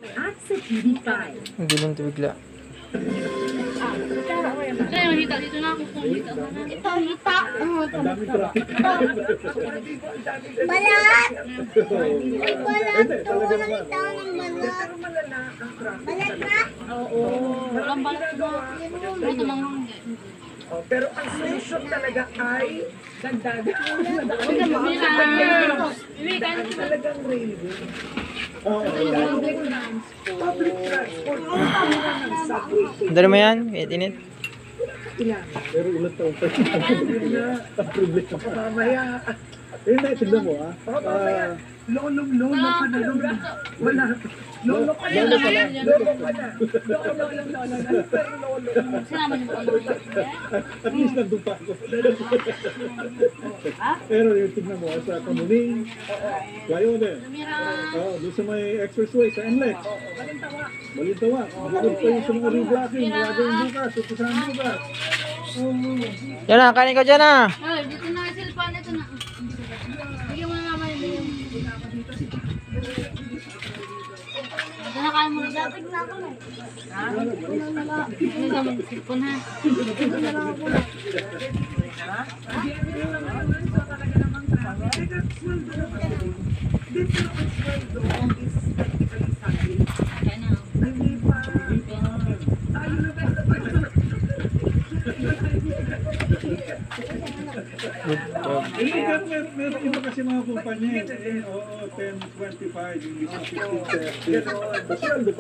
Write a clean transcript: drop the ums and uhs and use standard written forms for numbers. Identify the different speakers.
Speaker 1: At sa TV5.
Speaker 2: Hindi lang ito bigla.
Speaker 3: Kaya yung hita dito na ako kung hita ka na.
Speaker 4: Ito, hita.
Speaker 5: Ang dami traffic.
Speaker 4: Balat! Ay, balat
Speaker 5: Hindi,
Speaker 4: to.
Speaker 5: talaga
Speaker 4: Nakita ko ng balat. Balat na?
Speaker 3: Walang balat na. Ito mga hindi.
Speaker 1: Oh, pero ang solution talaga ay dagdagan.
Speaker 3: Hindi, kaya na
Speaker 1: Talagang railway. Public transport.
Speaker 2: Andali mo yan? Init.
Speaker 1: Ilan?
Speaker 5: Pero ilang taon pa yun. Ang problema.
Speaker 1: Mamaya.
Speaker 5: Eh, tignan mo ah.
Speaker 1: Mamaya. Lolong-lolo ka na. Wala. Lolo ka na.
Speaker 5: Lolo ka na.
Speaker 1: Lolo ka na. Lolo. Pero lolo.
Speaker 3: sinama niyo pa
Speaker 5: At least nandun pa ako. Pero yung tignan mo sa Kamuning, Guayones, doon sa may expressway, sa NLEX, Balintawa, magiging pa yung sa mga reblocking, gagawin bukas, upusahan bukas.
Speaker 2: Yan na, kanin ka dyan na.
Speaker 3: Ay, dito na yung silpan. Ito na. Bigyan mo na naman yung ito na kaya mo na dati.
Speaker 4: Tignan ko na.
Speaker 3: Ano naman silpon ha? Kaya na.
Speaker 2: Good job.
Speaker 5: Meron iba kasi mga kumpanya, oo, 10.25, yung isa 15.30.